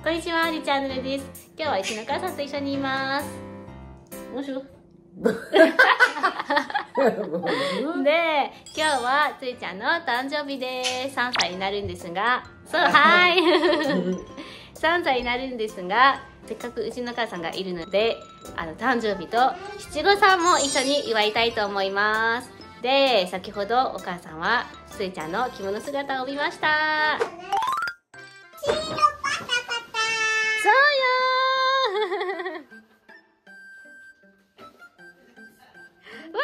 こんにちは、りちゃんぬれです。今日は石の母さんと一緒にいます。もしもで、今日はついちゃんの誕生日です。3歳になるんですが、そう、はい。3歳になるんですが、せっかくうちの母さんがいるので、誕生日と七五三も一緒に祝いたいと思います。で、先ほどお母さんはついちゃんの着物姿を見ました。そうよー。わー、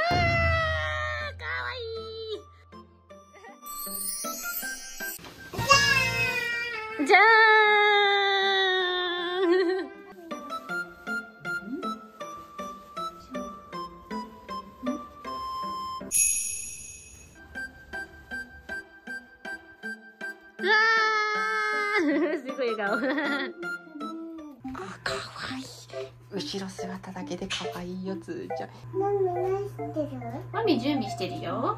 かわいい。じゃーん。うわー、すごい笑顔。あ、かわいい。後ろ姿だけでかわいいよ、つーちゃん。マミ何してる？マミ準備してるよ。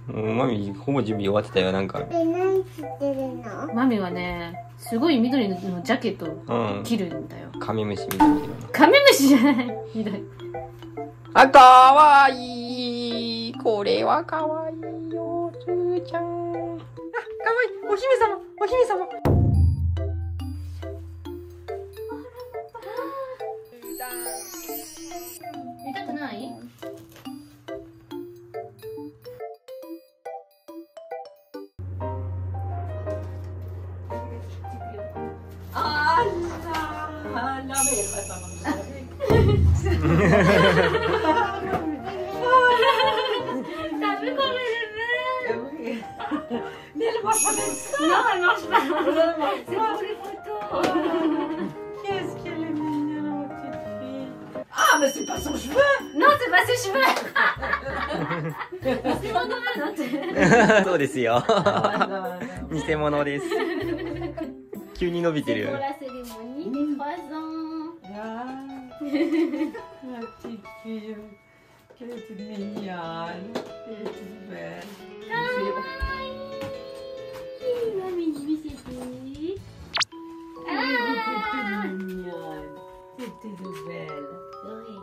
マミほぼ準備終わってたよ、なんか。何してるの？マミはね、すごい緑のジャケットを着るんだよ。カメムシみたいな。カメムシじゃない。緑。あ、かわいい。これはかわいいよ、つーちゃん。あ、かわいい。お姫様、お姫様。痛くない？Mais elle marche pas comme ça. Non, elle marche pas. C'est pour les photos. Qu'est-ce qu'elle est mignonne, ma petite fille. Ah, mais c'est pas son cheveu. Non, c'est pas ses cheveux. C'est mon nom, non? そうですよ。偽物です。急に伸びて C'est る pour。la cérémonie des 3 ans. Ah, la petite fille, qu'elle est toute mignonne, qu'elle est toute belle. Mamie, visitez. Elle est toute mignonne, c'est toute belle. Oui.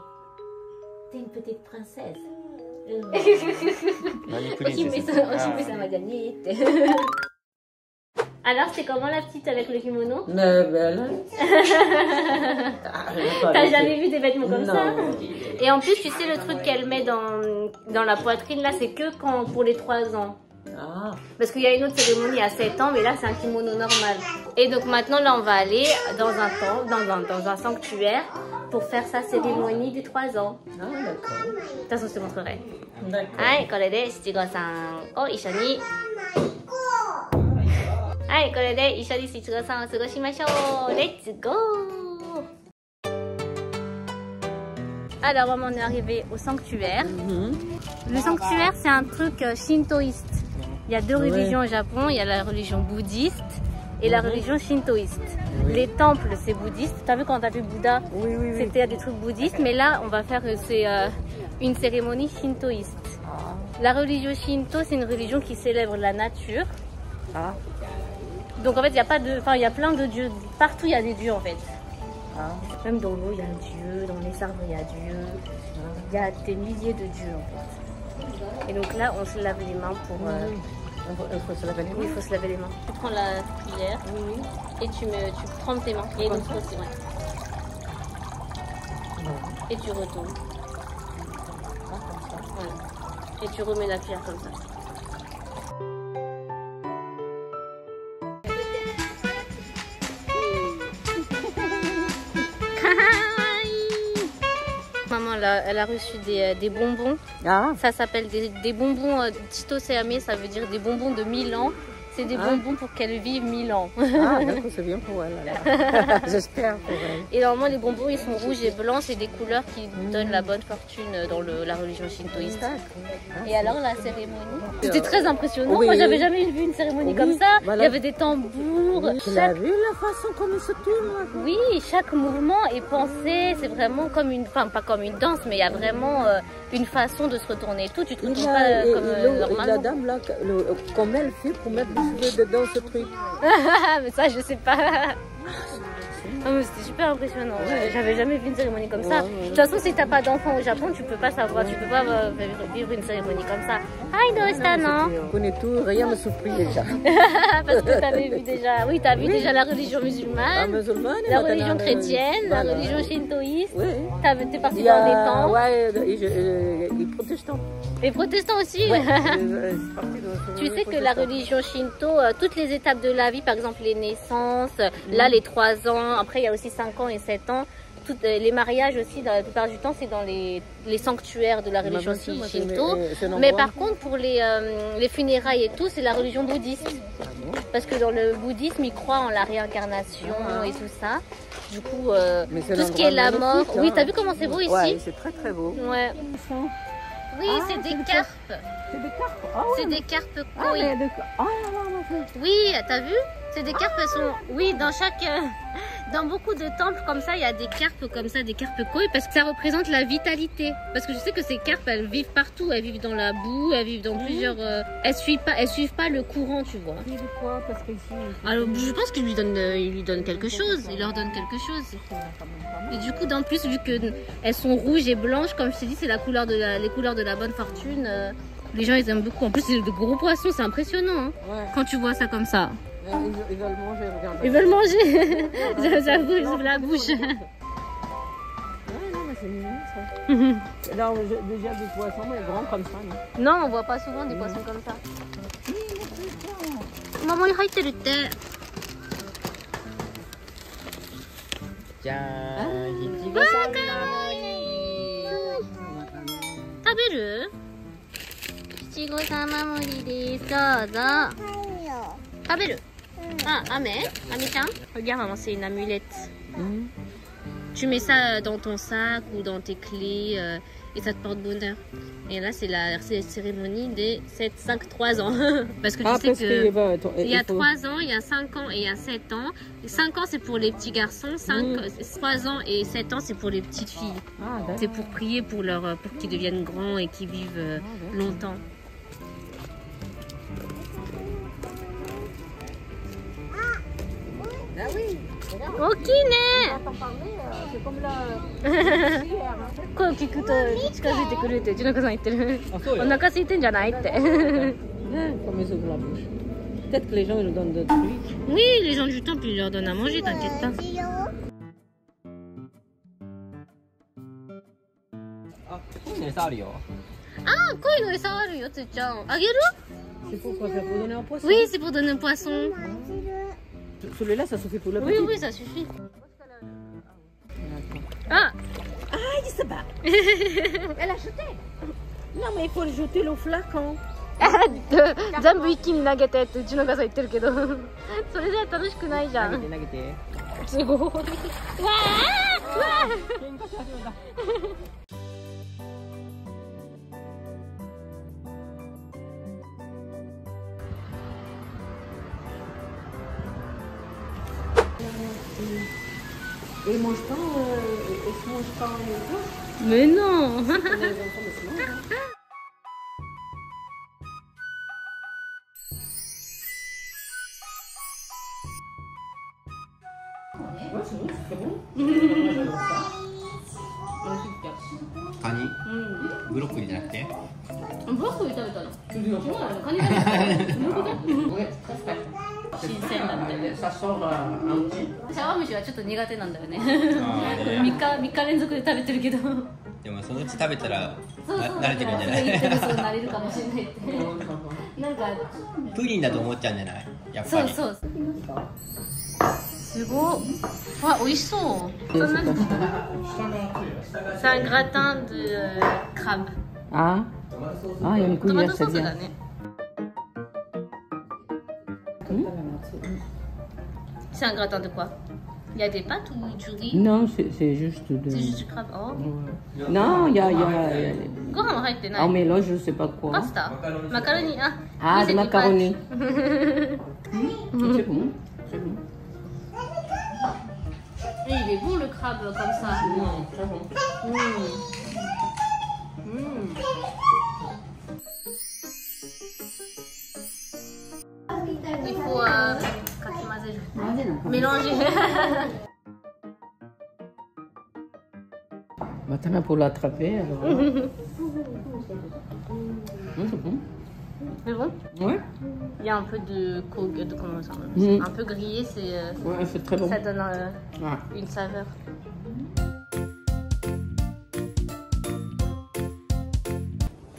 T'es une petite princesse. 何プおリンセス。姫様じゃねえって。Alors, c'est comment la petite avec le kimono? Mais belle. T'as jamais vu des vêtements comme ça? Non. Et en plus, tu sais, le truc qu'elle met dans la poitrine, là, c'est que pour les 3 ans. Ah, Parce qu'il y a une autre cérémonie à 7 ans, mais là, c'est un kimono normal. Et donc maintenant, là, on va aller dans un temple, dans un sanctuaire, pour faire sa cérémonie des 3 ans. ah d'accord. De toute façon, je te montrerai. D'accord. はい、これで七五三を一緒に。はい、これで一緒に七五三を過ごしましょう。レッツゴー。Alors, on est arrivé au sanctuaire. Le sanctuaire, c'est un truc shintoïste. Il y a 2 religions au Japon. Il y a la religion bouddhiste et la religion shintoïste. Les temples, c'est bouddhiste. T'as vu quand t'as vu Bouddha? Oui, oui, oui. C'était des trucs bouddhistes. Mais là, on va faire une cérémonie shintoïste. La religion Shinto, c'est une religion qui célèbre la nature. Ah, Donc en fait, il y a pas de, enfin, il y a plein de dieux. Partout, il y a des dieux en fait. ah, Même dans l'eau, il y a un dieu. Dans les arbres, il y a Dieu. Il y a des milliers de dieux en fait. Et donc là, on se lave les mains pour. il faut se laver les Oui, il mains. faut se laver les mains. Tu prends la cuillère et tu trempes tes mains. Et donc aussi, ouais. Et tu retournes. Voilà. Et tu remets la cuillère comme ça. Maman, elle a reçu des bonbons. Ah, Ça s'appelle des bonbons Chitoseame, ça veut dire des bonbons de 1000 ans. C'est des bonbons pour qu'elle vive 1000 ans. ah d'accord, c'est bien pour elle. alors. J'espère pour elle. Et normalement, les bonbons, ils sont rouges et blancs. C'est des couleurs qui donnent la bonne fortune dans la religion shintoïste. Et alors, la cérémonie, c'était très impressionnant. Oui, Moi, j'avais oui. jamais vu une cérémonie Oui, comme ça. voilà. Il y avait des tambours. Tu l'as vu la façon comme il se tourne? Oui, chaque mouvement est pensé. C'est vraiment comme une, enfin, pas comme une danse, mais il y a vraiment une façon de se retourner et tout. Tu te retournes pas comme la normalement. dame là, comment elle fait pour mettre les cheveux dedans ce truc? Mais ça, je sais pas. Ah, c'était super impressionnant. J'avais jamais vu une cérémonie comme ça. De toute façon, si t'as pas d'enfant au Japon, tu peux pas savoir, tu peux pas vivre une cérémonie comme ça. Hi, Dosta, non? On connaît tout, rien ne surpris déjà. Parce que t'avais vu déjà, oui, t'as vu déjà la religion musulmane, la religion chrétienne, la religion shintoïste. Oui. T'es parti dans des temples. Ouais, les protestants. Les protestants aussi. Ouais, Tu sais que la religion shinto, toutes les étapes de la vie, par exemple les naissances, là les 3 ans, après il y a aussi 5 ans et 7 ans, les mariages aussi, la plupart du temps c'est dans les sanctuaires de la religion shinto. Mais par contre pour les funérailles et tout, c'est la religion bouddhiste. Parce que dans le bouddhisme, ils croient en la réincarnation et tout ça. Du coup, tout ce qui est la mort... Hein. Oui, t'as vu comment c'est beau ici? Ouais, c'est très très beau. Ouais. Oui, c'est des carpes. C'est des carpes. Ah, C'est des carpes koi. Oui, t'as vu? C'est des carpes, elles sont... Oui, dans beaucoup de temples comme ça, il y a des carpes comme ça, des carpes koi, parce que ça représente la vitalité. Parce que je sais que ces carpes, elles vivent partout. Elles vivent dans la boue, elles vivent dans plusieurs... Elles suivent pas le courant, tu vois. Et de quoi? Parce qu'ici... Alors, je pense qu'il lui donne quelque chose. Il leur donne quelque chose. Et du coup, en plus, vu qu'elles sont rouges et blanches, comme je t'ai dit, c'est les couleurs de la bonne fortune. Les gens, ils aiment beaucoup. En plus, c'est de gros poissons, c'est impressionnant. Hein, Ouais. quand tu vois ça comme ça. Ils veulent manger, regarde. Ils veulent manger. J'avoue, ils ouvrent la bouche. Ouais, non, mais c'est mignon ça. Alors, déjà des poissons, mais grands comme ça, non? Non, on voit pas souvent des poissons comme ça. Maman, il入ってるって。じゃーん、いちごさんの食べる？いちごさまもりです。どうぞ。食べる？Ah, Amé chan, regarde maman, c'est une amulette. Tu mets ça dans ton sac ou dans tes clés et ça te porte bonheur. Et là, c'est la cérémonie des 3 ans. Parce que tu sais que il y a 3 ans, il y a 5 ans et il y a 7 ans. 5 ans, c'est pour les petits garçons. 3 ans et 7 ans, c'est pour les petites filles. Ah, d'accord. C'est pour prier pour qu'ils deviennent grands et qu'ils vivent longtemps. Ah oui. Ok, C'est comme la... 声を聞くと近づいてくるってうちの子さん言ってる。あ、そうよ。お腹空いてんじゃないって。 Comme ils ouvrent la bouche. Peut-être que les gens ils nous donnent d'autres trucs. Oui, les gens du temple, ils leur donnent à manger, t'inquiète pas. Ah, ね、餌あるよ。 Ah, 鯉の餌あるよ、つーちゃん。あげる？ C'est pour quoi? C'est pour donner un poisson? Oui, c'est pour donner un poisson. Celui-là, ça suffit pour le Oui, petit. oui, ça suffit. Ah, Ah, il se bat. Elle a jeté. Non, mais il faut le jeter le flacon. 全部一気に投げてってうちのお母さん言ってるけど、それじゃ楽しくないじゃん。投げて。すごい。わあ、わあ。喧嘩し始めた。Et ils mangent pas, ils se mangent pas les blancs. Mais non. Les enfants le se mangent. Ouais, c'est bon, c'est bon. カニ、ブロッコリーじゃなくて。ブロッコリー食べたの？そうなの？カニ食べたの？新鮮だって。 Ça sort un petit. シャワムシはちょっと苦手なんだよね。3日連続で食べてるけど。でもそのうち食べたらそうそう、慣れてくるんじゃなそれ言ってるそうい？なれるかもしれないって。なんかプリンだと思っちゃうんじゃない？やっぱり。そうそう。すごい。わ、美味しそう。そんなに。C'est un gratin de crabe. Ah, ah, il y a une トマ cuillère, トソ c'est ースだ bien. ね。C'est un gratin de quoi? Il y a des pâtes ou du riz? Non, c'est juste de... C'est juste du crabe. Oh. Non, il y a... ご飯は入ってな Un い。 mélange, je sais pas quoi. パスタ？マカロニ。あ、 Ah, oui, c'est des des macaronis. pâtes. C'est bon, c'est bon. Et il est bon le crabe comme ça. Non, très bon. Il faut mélanger. Maintenant, pour l'attraper, alors. C'est bon? Ouais. Il y a un peu de comment ça, un peu grillé, Ouais, c'est très bon. ça donne Ah. une saveur.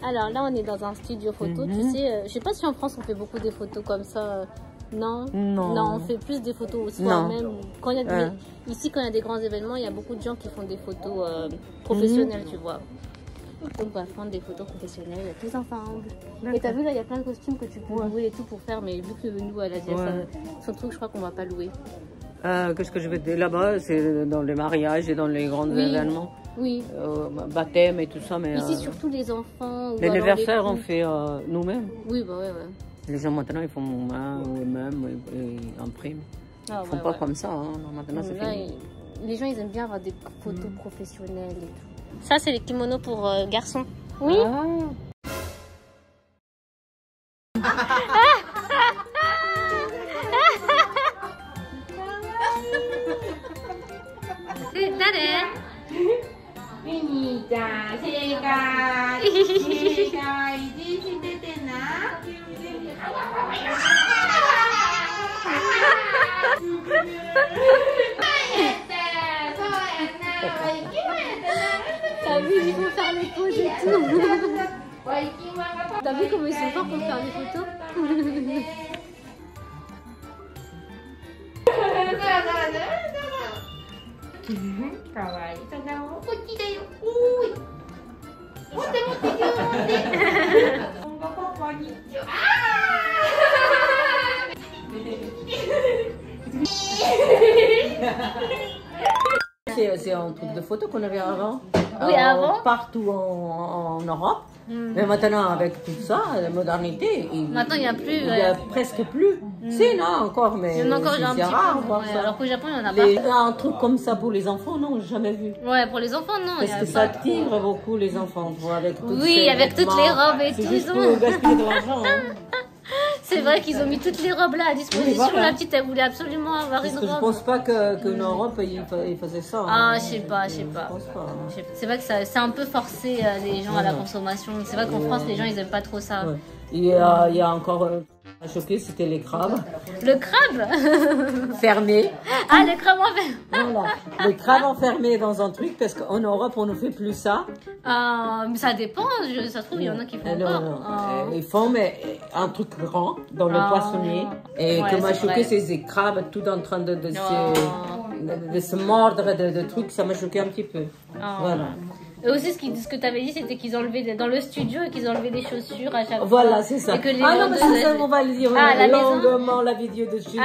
Alors là, on est dans un studio photo. Tu sais, je sais pas si en France on fait beaucoup des photos comme ça. Non. Non. On fait plus des photos au soir même. Quand il y a ici, quand il y a des grands événements, il y a beaucoup de gens qui font des photos professionnelles, tu vois. Donc on va prendre des photos professionnelles tous ensemble. Et t'as vu là, il y a plein de costumes que tu peux louer et tout pour faire, mais vu que nous, elle a dit son truc, je crois qu'on va pas louer. Qu'est-ce que je vais dire là-bas? C'est dans les mariages et dans les grands événements. Oui. Baptême et tout ça, mais... Ici, surtout les enfants. L'anniversaire, on fait nous-mêmes. Oui, bah ouais. Les gens maintenant, ils font eux-mêmes, ils impriment. Ah, Ils font pas comme ça, hein. Non, maintenant c'est là, fini. les gens, ils aiment bien avoir des photos professionnelles et tout. Ça, c'est les kimonos pour garçons. Oui. T'as vu, ils vont faire les poses et tout. T'as vu comment ils sont forts pour faire des photos? C'est un truc de photo qu'on avait avant. Oui, avant. Partout en Europe. Mais maintenant, avec tout ça, la modernité, Maintenant, il n'y a plus. Il n'y a presque plus. Si, non, encore, mais il y en a encore un c'est petit rare. peu. Voir Ouais, ça. alors qu'au Japon, il n'y en a pas. Un truc comme ça pour les enfants, non, j'ai jamais vu. Ouais, pour les enfants, non. Parce que ça attire beaucoup les enfants, avec toutes oui, avec toutes les robes et tout. C'est juste pour gaspiller de l'argent. Hein. C'est vrai qu'ils ont mis toutes les robes là à disposition. Oui, voilà. La petite, elle voulait absolument avoir Parce une que robe. je pense pas qu'en Europe, ils faisaient ça. Ah, hein. je sais pas. Je pense pas. Hein. C'est vrai que c'est un peu forcé les gens à la consommation. C'est vrai qu'en France, les gens, ils aiment pas trop ça. Ouais. Il y a encore à choquer, c'était les crabes. Le crabe Fermés. Ah, le crabe en fait. Voilà. Les crabes enfermés dans un truc, parce qu'en Europe, on ne fait plus ça. Mais ça dépend, ça se trouve, il y en a qui font Non, pas. non. Ils font mais un truc grand dans le poissonnier. Et Ouais, que m'a c'est choqué, vrai. c'est ces crabes tout en train de se mordre de trucs. Ça m'a choqué un petit peu. Voilà. Et aussi, ce que tu avais dit, c'était qu'ils enlevaient dans le studio et qu'ils enlevaient les chaussures à chaque fois. Voilà, c'est ça. Et que les Ah non, mais vendeuses, ça, on va le dire Ah, la maison. longuement, la vidéo de chaussures.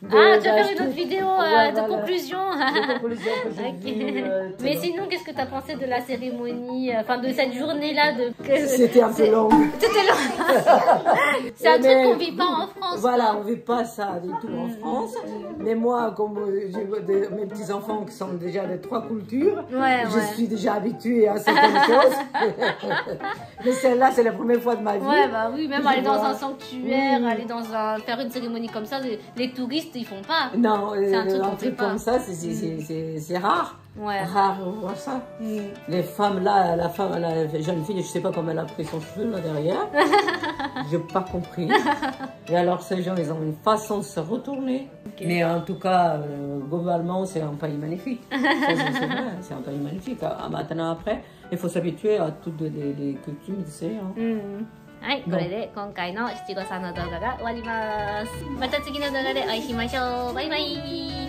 Tu vas faire une tout. autre vidéo Ouais, de voilà. conclusion. De conclusion que j'ai Ok. vue, Mais sinon, qu'est-ce que tu as pensé de la cérémonie, enfin de cette journée-là C'était un peu long. C'était long. C'est un truc qu'on vit pas en France. Voilà, on ne vit pas ça du tout en France. Mais moi, comme j'ai mes petits-enfants qui sont déjà de 3 cultures, je suis déjà habituée à certaines choses. Mais celle-là, c'est la première fois de ma vie. Ouais, bah oui, même aller dans un sanctuaire, aller faire une cérémonie comme ça, les touristes, ils font pas. Non, c'est un truc qu'on fait pas. comme ça, c'est rare. Ouais. Rare, on voit ça. Les femmes là, la jeune fille, je sais pas comment elle a pris son cheveu là derrière. J'ai pas compris. Et alors ces gens, ils ont une façon de se retourner. Okay. Mais en tout cas, globalement, c'est un pays magnifique. Ça, c'est vrai, c'est un pays magnifique. Maintenant après, il faut s'habituer à toutes les coutumes, tu sais. Hein. はい、これで今回の七五三の動画が終わります。また次の動画でお会いしましょう。バイバイ。